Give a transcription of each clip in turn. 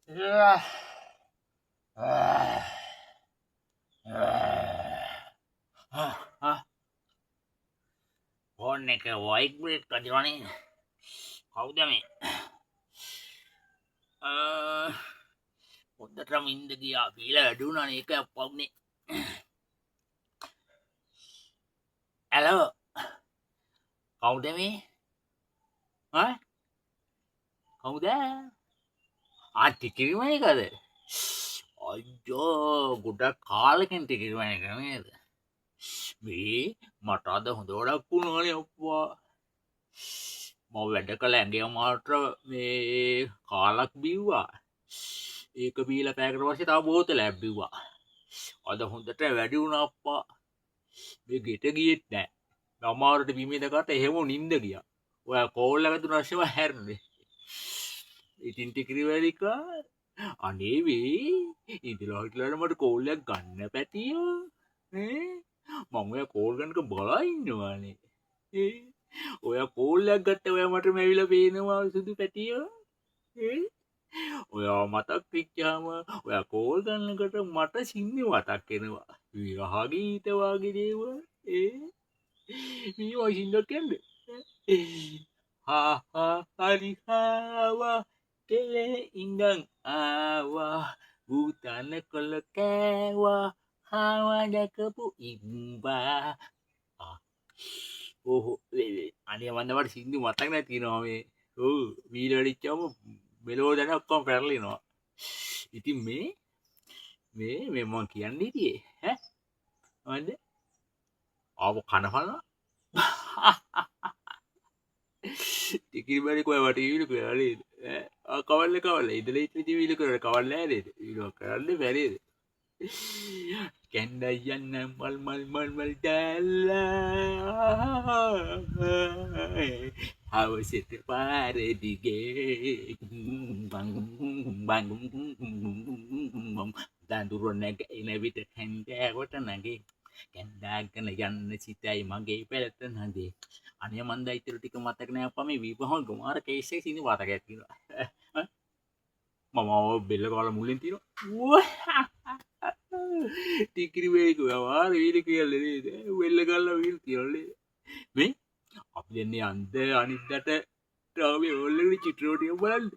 Yeah. Ah. Ah. Phone එක vibrate කරනවනේ. කවුද මේ? පොඩ්ඩටම ඉන්න ගියා. බීලා වැඩි වුණානේ. ඒක අප්පවුනේ. හලෝ. කවුද මේ? ඈ? කවුද? ටිකිරිමයි කද? අයියෝ ගොඩක් කාලෙකින් ටිකිරිමයි එක නේද? මේ මට අද හොඳ වැඩක් වුණානේ අප්පා. මම වැඩ කළ ඇඟේ මාත්‍ර මේ කාලක් බිව්වා. ඒක බීලා පැයකට පස්සේ තව බෝතලයක් බිව්වා. අද හොඳට වැඩි වුණා අප්පා. මේ ගෙට ගියෙත් නෑ. අමාරුවට බිම ඉඳගත්ත එහෙම නිින්ද ගියා. ඔයා කෝල් එක දුන්න රශ්ම හැරුනේ. ඉතින් ටිකිරිවැලිකා අනේ වේ ඉඳලා හිටලාට මට කෝල් එකක් ගන්න පැතියෝ. ඈ මම ඔයා කෝල් ගන්නක බලා ඉන්නවානේ. ඔයා කෝල් එකක් ගත්ත ඔයා මට මැවිලා පේනවා සුදු පැටියෝ. ඔයා මතක් වෙච්චාම ඔයා කෝල් ගන්නකොට මට සින්දු මතක් වෙනවා. විරහ ගීත වගේ දේවල්. මේ වයිසින්දක් කියන්නේ. හරි හාවා කෙලේ ඉඳන් ආවා භූතන කොල්ල කෑවා හාවා දැකපු ඉම්බා. ඕහෝ අනේ මන්දමට සින්දු මතක් නැතිනවා මේ. ඔව් වීඩියෝ වැඩිච්චාම මෙලෝ දැන ඔක්කොම පැරලිනවා. ඉතින් මේ මම කියන්න හිටියේ ඈ මොකද්ද? ආව කනහලනවා. ටිකිරි බඩේ කොයි වට වීඩියෝ කරලා නේද? කවල්ල ඉඳලා ඉතින් වීඩියෝ කරලා කවල්ල නෑ නේද? වීඩියෝ කරන්න බැරිද? කැන්ඩයන්න මල් ඩැල්ලා හවසට පාරදිගේ දඳුර නැග එන විට කැන්ඩෑවට නගේ කැන්ඩාගන යන්න සිතයි මගේ පැළත නගේ අනය මන්ද ඉතර ටික මතක නෑ අපා මේ විපහන් ගුමාර කේෂේ සිනි වාතක ඇතිවා මම බෙල්ල කාල මුලින් තියෙනවා ටිකිරි වේක වාර වීර කියල්ලේ වෙල්ල කල්ල වීල් කියල්ලේ මේ අපි දෙන්නේ අන්ද අනිදට ටාවේ ඔල්ලට චිත්‍රෝටිය බලන්න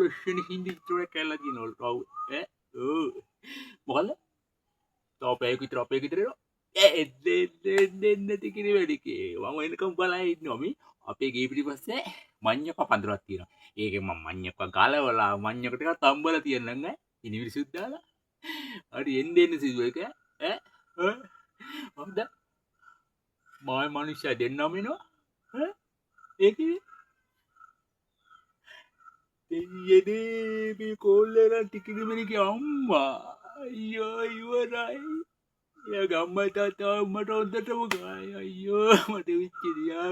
ලක්ෂණ හින්දි චිත්‍රය කැල්ලා තිය නොල් රව් මොකල්ද තෝපයක විතර අපේ විතරේවා දෙන්න ටිකිරි වැඩිකේ මම එනකම් බලයි නොමි අපේ ගේ පිටිපස්සේ මඤ්ඤක පඳුරක් තියෙනවා. ඒකේ මම මඤ්ඤක ගලවලා මඤ්ඤක ටිකක් තම්බලා තියන්නම් ඈ. ඉනිවිසුත් දාලා. හරි එන්න සිදුව එක ඈ හොඳ මාය මනුෂ්‍යය දෙන්නම එනවා ඈ ඒකේ දෙයියනේ මේ කෝල්ලේලා ටිකිරි මිනිකේ අම්මා අයියෝ ඉවරයි. එයා ගම්මයි තාත්තා මට හොඳටම ගායි. අයියෝ මට විච්චිරියා